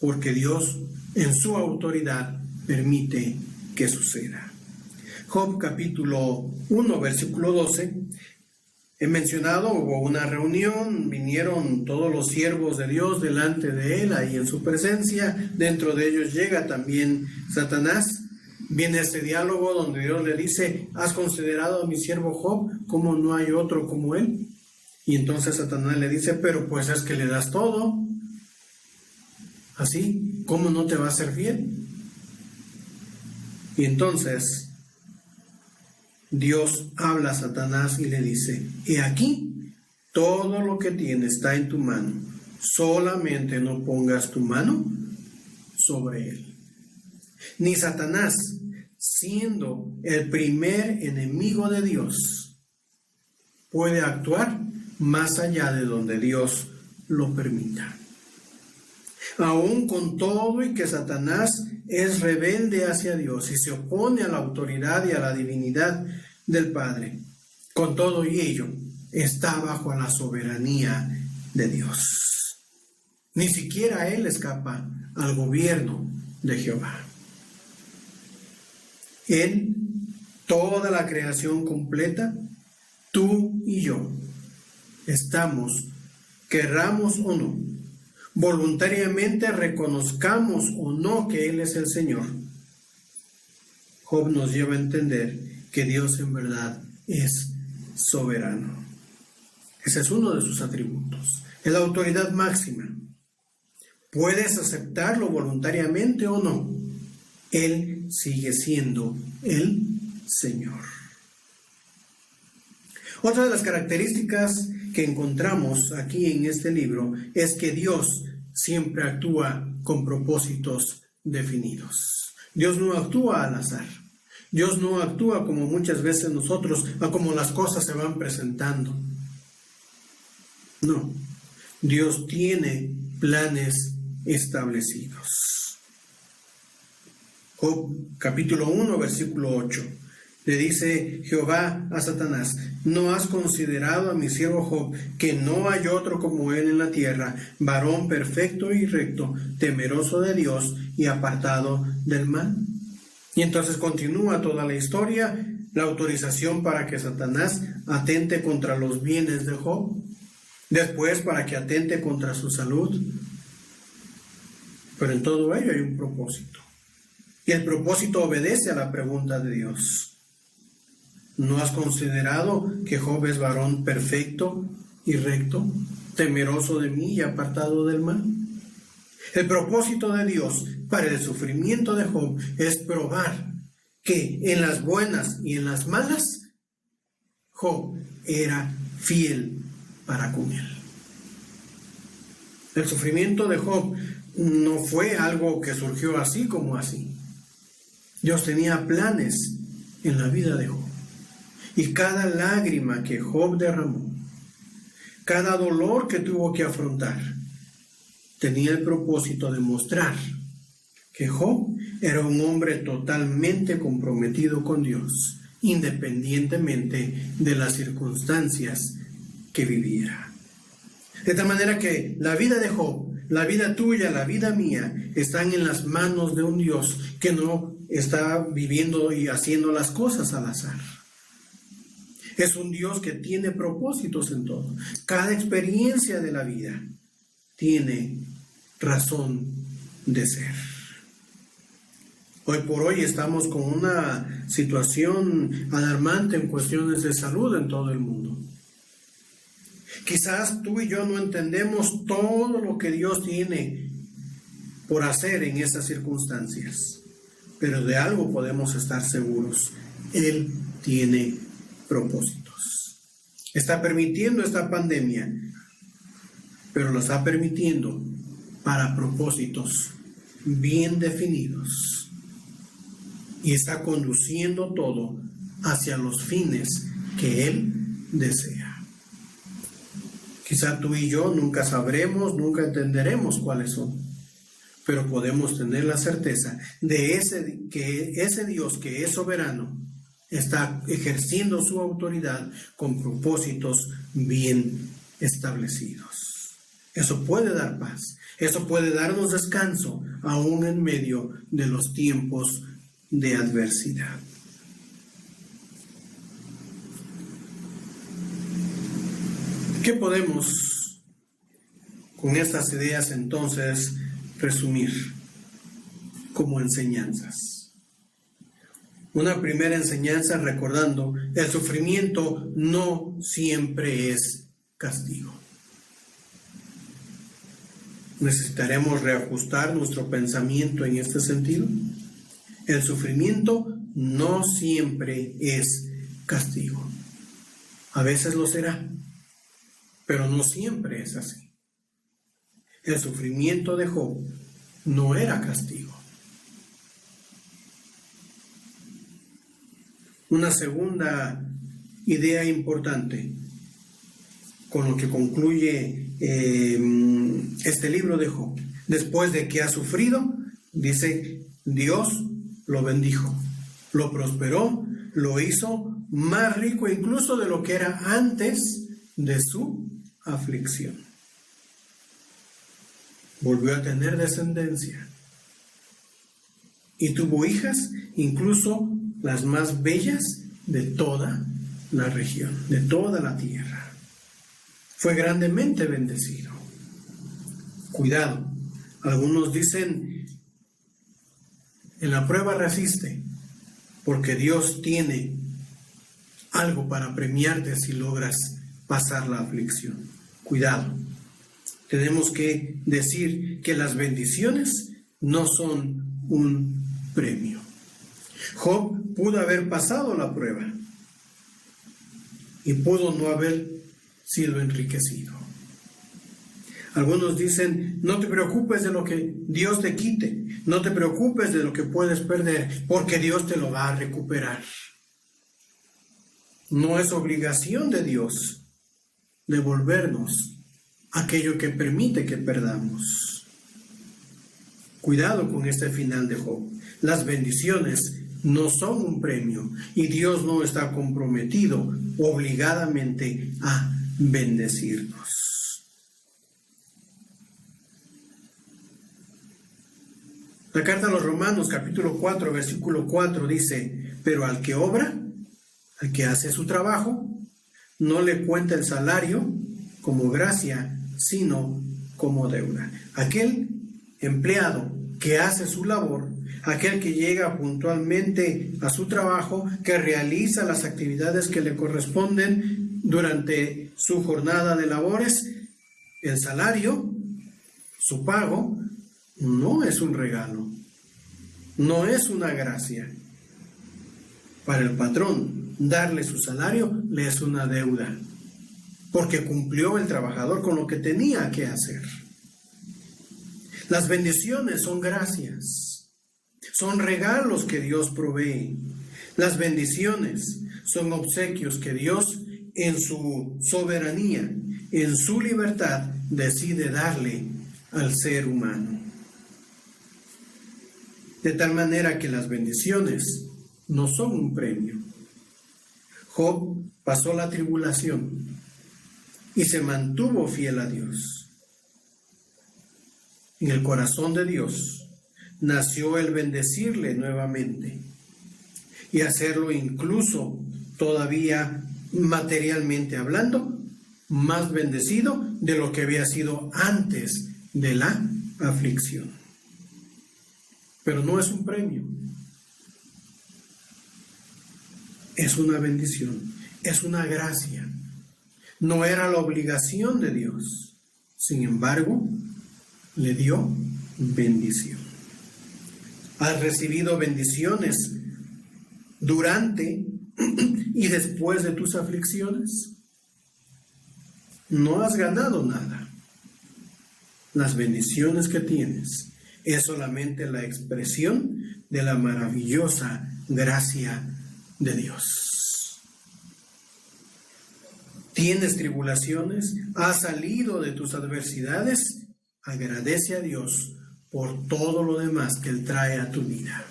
porque Dios en su autoridad permite que suceda. Job capítulo 1, versículo 12. He mencionado, hubo una reunión, vinieron todos los siervos de Dios delante de él, ahí en su presencia. Dentro de ellos llega también Satanás. Viene este diálogo donde Dios le dice: ¿has considerado a mi siervo Job como no hay otro como él? Y entonces Satanás le dice: pero pues es que le das todo. Así, ¿cómo no te va a ser fiel? Y entonces Dios habla a Satanás y le dice: he aquí, todo lo que tienes está en tu mano, solamente no pongas tu mano sobre él. Ni Satanás, siendo el primer enemigo de Dios, puede actuar más allá de donde Dios lo permita. Aún con todo y que Satanás es rebelde hacia Dios y se opone a la autoridad y a la divinidad del Padre, con todo y ello está bajo la soberanía de Dios. Ni siquiera él escapa al gobierno de Jehová. Él, toda la creación completa, tú y yo, estamos, querramos o no, voluntariamente reconozcamos o no que Él es el Señor. Job nos lleva a entender que Dios en verdad es soberano. Ese es uno de sus atributos, es la autoridad máxima. Puedes aceptarlo voluntariamente o no, Él sigue siendo el Señor. Otra de las características que encontramos aquí en este libro es que Dios siempre actúa con propósitos definidos. Dios no actúa al azar. Dios no actúa como muchas veces nosotros, a como las cosas se van presentando. No, Dios tiene planes establecidos. Job capítulo 1, versículo 8. Le dice Jehová a Satanás: ¿no has considerado a mi siervo Job, que no hay otro como él en la tierra, varón perfecto y recto, temeroso de Dios y apartado del mal? Y entonces continúa toda la historia, la autorización para que Satanás atente contra los bienes de Job, después para que atente contra su salud. Pero en todo ello hay un propósito. Y el propósito obedece a la pregunta de Dios. ¿No has considerado que Job es varón perfecto y recto, temeroso de mí y apartado del mal? El propósito de Dios para el sufrimiento de Job es probar que en las buenas y en las malas, Job era fiel para con él. El sufrimiento de Job no fue algo que surgió así como así. Dios tenía planes en la vida de Job. Y cada lágrima que Job derramó, cada dolor que tuvo que afrontar, tenía el propósito de mostrar que Job era un hombre totalmente comprometido con Dios, independientemente de las circunstancias que viviera. De tal manera que la vida de Job, la vida tuya, la vida mía, están en las manos de un Dios que no está viviendo y haciendo las cosas al azar. Es un Dios que tiene propósitos en todo. Cada experiencia de la vida tiene razón de ser. Hoy por hoy estamos con una situación alarmante en cuestiones de salud en todo el mundo. Quizás tú y yo no entendemos todo lo que Dios tiene por hacer en esas circunstancias, pero de algo podemos estar seguros: Él tiene propósitos. Está permitiendo esta pandemia, pero lo está permitiendo para propósitos bien definidos, y está conduciendo todo hacia los fines que Él desea. Quizá tú y yo nunca sabremos, nunca entenderemos cuáles son, pero podemos tener la certeza de que ese Dios que es soberano está ejerciendo su autoridad con propósitos bien establecidos. Eso puede dar paz, eso puede darnos descanso, aún en medio de los tiempos de adversidad. ¿Qué podemos con estas ideas entonces resumir como enseñanzas? Una primera enseñanza recordando: el sufrimiento no siempre es castigo. ¿Necesitaremos reajustar nuestro pensamiento en este sentido? El sufrimiento no siempre es castigo. A veces lo será, pero no siempre es así. El sufrimiento de Job no era castigo. Una segunda idea importante con lo que concluye este libro de Job. Después de que ha sufrido, dice: Dios lo bendijo, lo prosperó, lo hizo más rico incluso de lo que era antes de su aflicción. Volvió a tener descendencia y tuvo hijas, incluso las más bellas de toda la región, de toda la tierra. Fue grandemente bendecido. Cuidado, algunos dicen: en la prueba resiste, porque Dios tiene algo para premiarte si logras pasar la aflicción. Cuidado, tenemos que decir que las bendiciones no son un premio. Job pudo haber pasado la prueba y pudo no haber sido enriquecido. Algunos dicen: no te preocupes de lo que Dios te quite, no te preocupes de lo que puedes perder, porque Dios te lo va a recuperar. No es obligación de Dios devolvernos aquello que permite que perdamos. Cuidado con este final de Job. Las bendiciones no son un premio y Dios no está comprometido obligadamente a bendecirnos. La carta a los Romanos, capítulo 4, versículo 4 dice: pero al que obra, al que hace su trabajo, no le cuenta el salario como gracia, sino como deuda. Aquel empleado que hace su labor, aquel que llega puntualmente a su trabajo, que realiza las actividades que le corresponden durante su jornada de labores, el salario, su pago, no es un regalo, no es una gracia. Para el patrón, darle su salario le es una deuda. porque cumplió el trabajador con lo que tenía que hacer. Las bendiciones son gracias, son regalos que Dios provee. Las bendiciones son obsequios que Dios, en su soberanía, en su libertad, decide darle al ser humano. De tal manera que las bendiciones no son un premio. Job pasó la tribulación y se mantuvo fiel a Dios. En el corazón de Dios nació el bendecirle nuevamente y hacerlo incluso todavía materialmente hablando, más bendecido de lo que había sido antes de la aflicción. Pero no es un premio, es una bendición, es una gracia. No era la obligación de Dios, sin embargo, le dio bendición. ¿Has recibido bendiciones durante y después de tus aflicciones? No has ganado nada. Las bendiciones que tienes es solamente la expresión de la maravillosa gracia de Dios. ¿Tienes tribulaciones? ¿Has salido de tus adversidades? Agradece a Dios por todo lo demás que Él trae a tu vida.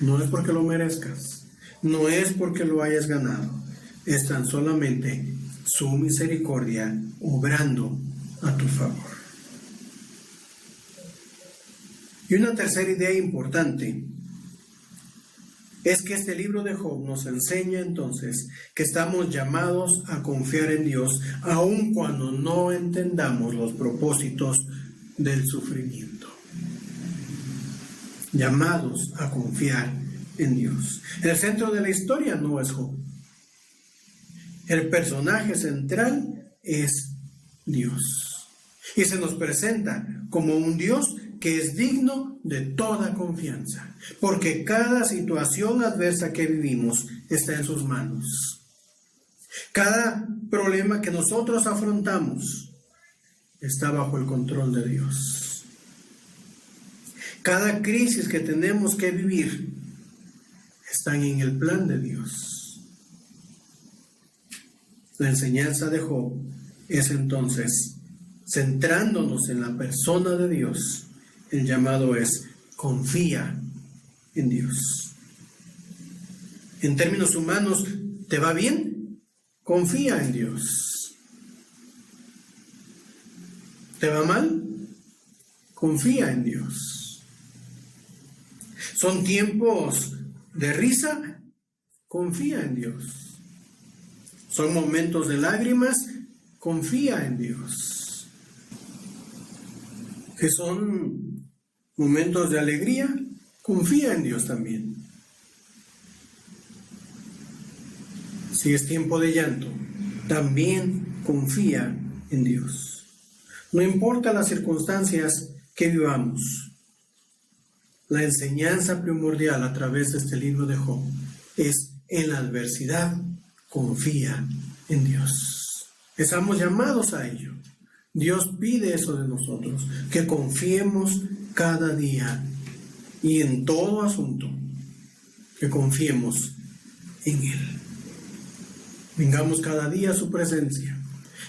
No es porque lo merezcas, no es porque lo hayas ganado, es tan solamente su misericordia obrando a tu favor. Y una tercera idea importante es que este libro de Job nos enseña entonces que estamos llamados a confiar en Dios aun cuando no entendamos los propósitos del sufrimiento. Llamados a confiar en Dios. El centro de la historia no es Job. El personaje central es Dios. Y se nos presenta como un Dios que es digno de toda confianza, porque cada situación adversa que vivimos está en sus manos. Cada problema que nosotros afrontamos está bajo el control de Dios. Cada crisis que tenemos que vivir está en el plan de Dios. La enseñanza de Job es entonces, centrándonos en la persona de Dios, el llamado es confía en Dios. En términos humanos, ¿te va bien? Confía en Dios. ¿Te va mal? Confía en Dios. ¿Son tiempos de risa? Confía en Dios. ¿Son momentos de lágrimas? Confía en Dios. ¿Que son momentos de alegría? Confía en Dios también. Si es tiempo de llanto, también confía en Dios. No importa las circunstancias que vivamos, la enseñanza primordial a través de este libro de Job es: en la adversidad, confía en Dios. Estamos llamados a ello. Dios pide eso de nosotros, que confiemos cada día y en todo asunto, que confiemos en Él. Vengamos cada día a su presencia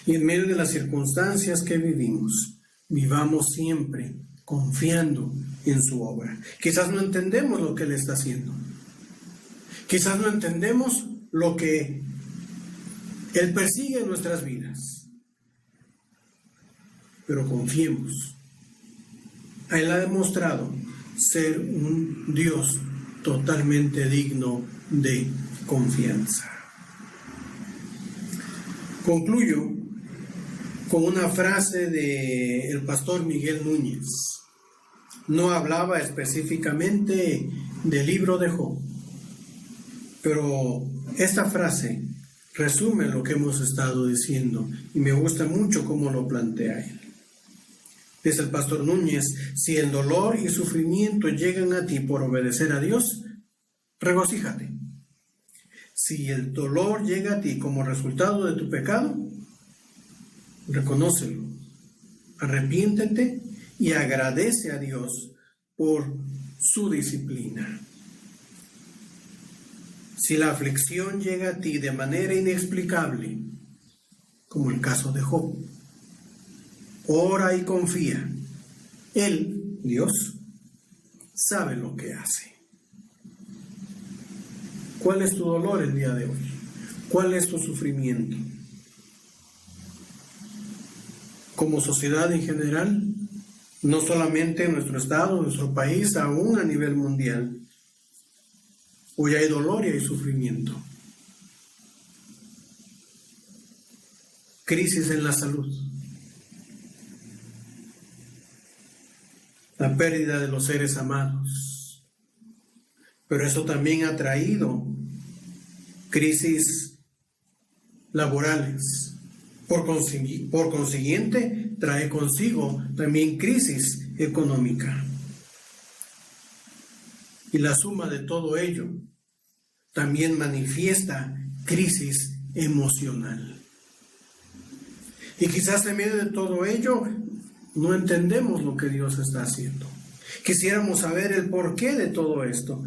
y en medio de las circunstancias que vivimos, vivamos siempre confiando en su obra. Quizás no entendemos lo que Él está haciendo. Quizás no entendemos lo que Él persigue en nuestras vidas. Pero confiemos. Él ha demostrado ser un Dios totalmente digno de confianza. Concluyo con una frase del pastor Miguel Núñez. No hablaba específicamente del libro de Job, pero esta frase resume lo que hemos estado diciendo y me gusta mucho cómo lo plantea él. Dice el pastor Núñez: si el dolor y sufrimiento llegan a ti por obedecer a Dios, regocíjate. Si el dolor llega a ti como resultado de tu pecado, reconócelo, arrepiéntete y agradece a Dios por su disciplina. Si la aflicción llega a ti de manera inexplicable, como el caso de Job, ora y confía. Él, Dios, sabe lo que hace. ¿Cuál es tu dolor el día de hoy? ¿Cuál es tu sufrimiento? Como sociedad en general, no solamente en nuestro estado, en nuestro país, aún a nivel mundial, hoy hay dolor y hay sufrimiento. Crisis en la salud. La pérdida de los seres amados. Pero eso también ha traído crisis laborales. Por consiguiente, trae consigo también crisis económica. Y la suma de todo ello también manifiesta crisis emocional. Y quizás en medio de todo ello no entendemos lo que Dios está haciendo. Quisiéramos saber el porqué de todo esto.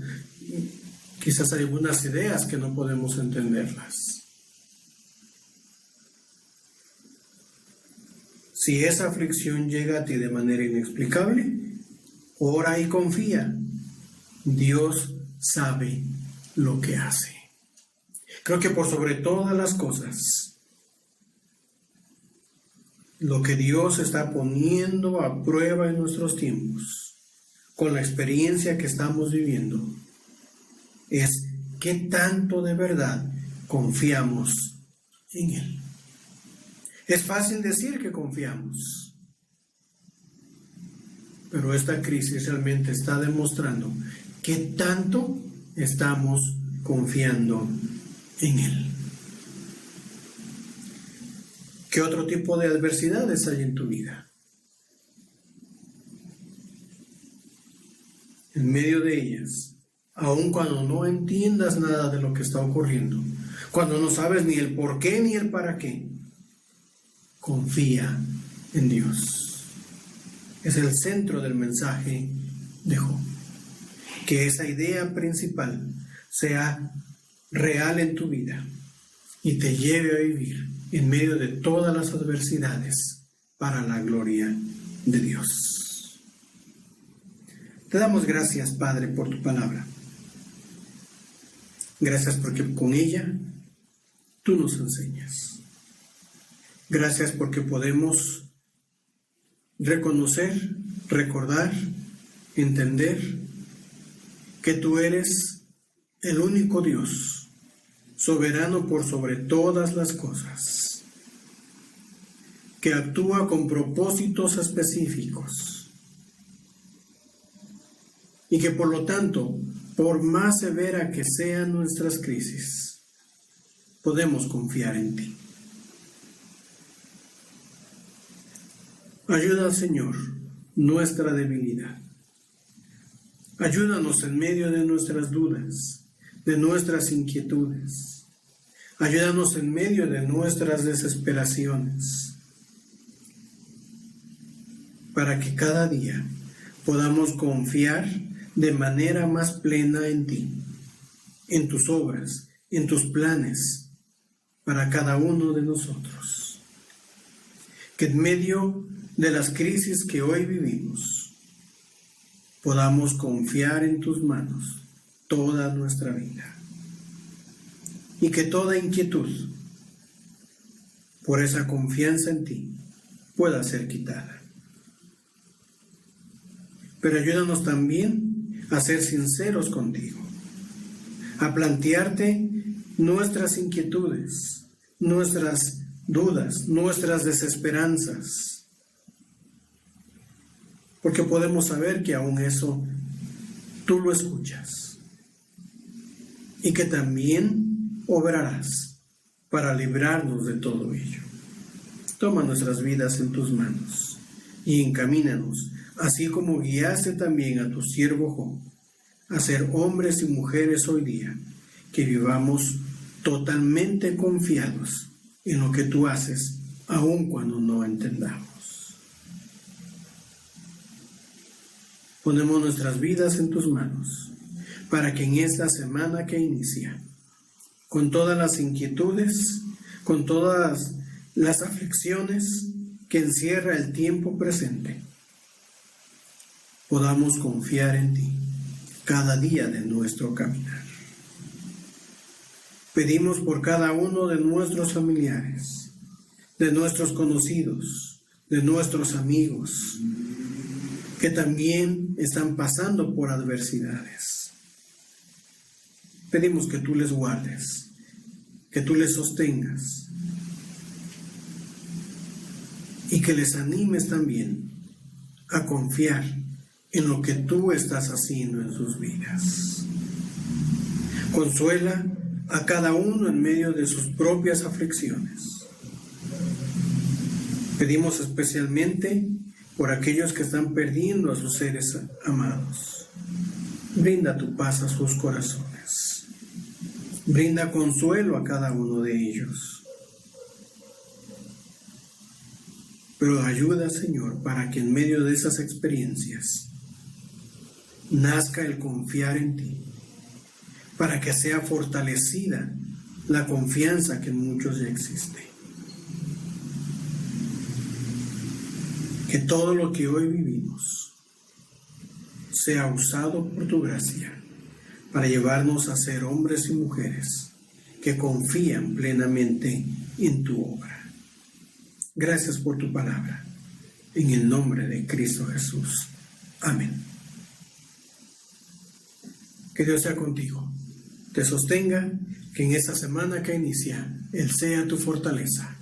Quizás hay algunas ideas que no podemos entenderlas. Si esa aflicción llega a ti de manera inexplicable, ora y confía. Dios sabe lo que hace. Creo que por sobre todas las cosas, lo que Dios está poniendo a prueba en nuestros tiempos, con la experiencia que estamos viviendo, es qué tanto de verdad confiamos en Él. Es fácil decir que confiamos, pero esta crisis realmente está demostrando qué tanto estamos confiando en Él. ¿Qué otro tipo de adversidades hay en tu vida? En medio de ellas, aun cuando no entiendas nada de lo que está ocurriendo, cuando no sabes ni el por qué ni el para qué, confía en Dios. Es el centro del mensaje de Job. Que esa idea principal sea real en tu vida y te lleve a vivir en medio de todas las adversidades para la gloria de Dios. Te damos gracias, Padre, por tu palabra. Gracias porque con ella tú nos enseñas. Gracias porque podemos reconocer, recordar, entender que tú eres el único Dios, soberano por sobre todas las cosas, que actúa con propósitos específicos y que por lo tanto, por más severa que sean nuestras crisis, podemos confiar en ti. Ayuda, Señor, nuestra debilidad. Ayúdanos en medio de nuestras dudas, de nuestras inquietudes. Ayúdanos en medio de nuestras desesperaciones, para que cada día podamos confiar de manera más plena en ti, en tus obras, en tus planes para cada uno de nosotros. Que en medio de las crisis que hoy vivimos, podamos confiar en tus manos toda nuestra vida. Y que toda inquietud por esa confianza en ti pueda ser quitada. Pero ayúdanos también a ser sinceros contigo, a plantearte nuestras inquietudes, nuestras dudas, nuestras desesperanzas, porque podemos saber que aún eso tú lo escuchas y que también obrarás para librarnos de todo ello. Toma nuestras vidas en tus manos y encamínanos, así como guiaste también a tu siervo Job, a ser hombres y mujeres hoy día, que vivamos totalmente confiados en lo que tú haces, aun cuando no entendamos. Ponemos nuestras vidas en tus manos, para que en esta semana que inicia, con todas las inquietudes, con todas las aflicciones que encierra el tiempo presente, podamos confiar en ti cada día de nuestro caminar. Pedimos por cada uno de nuestros familiares, de nuestros conocidos, de nuestros amigos, que también están pasando por adversidades. Pedimos que tú les guardes, que tú les sostengas y que les animes también a confiar en lo que tú estás haciendo en sus vidas. Consuela a cada uno en medio de sus propias aflicciones. Pedimos especialmente por aquellos que están perdiendo a sus seres amados. Brinda tu paz a sus corazones. Brinda consuelo a cada uno de ellos. Pero ayuda, Señor, para que en medio de esas experiencias nazca el confiar en ti, para que sea fortalecida la confianza que en muchos ya existe. Que todo lo que hoy vivimos sea usado por tu gracia para llevarnos a ser hombres y mujeres que confían plenamente en tu obra. Gracias por tu palabra. En el nombre de Cristo Jesús. Amén. Que Dios sea contigo, te sostenga, que en esta semana que inicia, Él sea tu fortaleza,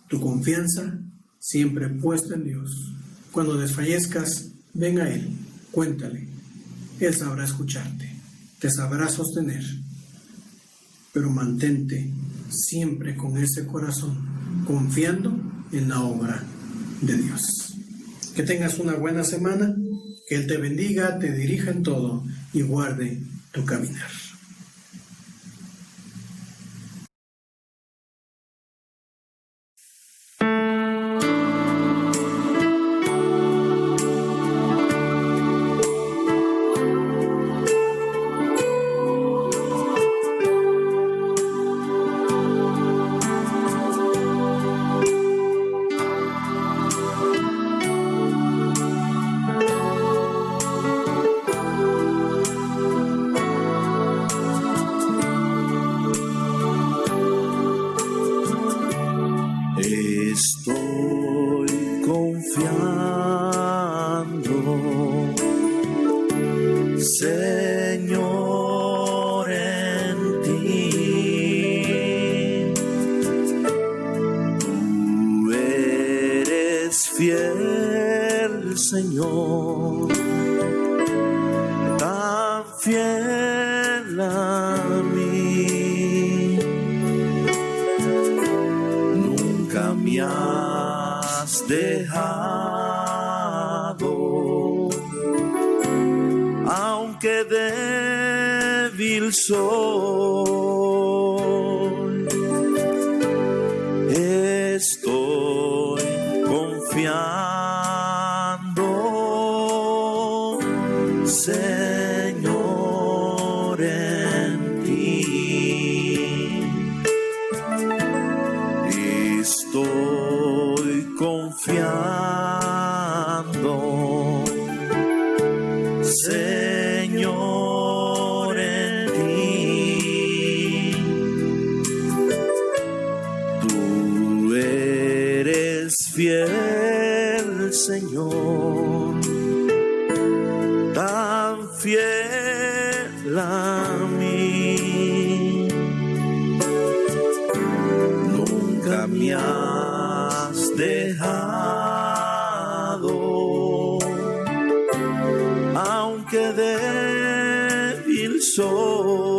tu confianza siempre puesta en Dios. Cuando desfallezcas, ven a Él, cuéntale. Él sabrá escucharte, te sabrá sostener, pero mantente siempre con ese corazón, confiando en la obra de Dios. Que tengas una buena semana, que Él te bendiga, te dirija en todo y guarde tu caminar. Estoy confiando, Señor, en ti. Tú eres fiel, Señor, tan fiel a mí. Nunca me has dejado, aunque débil soy. Estoy confiando, Señor, en ti. Estoy confiando, Señor, en ti. Tú eres fiel, Señor, tan fiel a mí. Nunca me has dejado, aunque débil soy.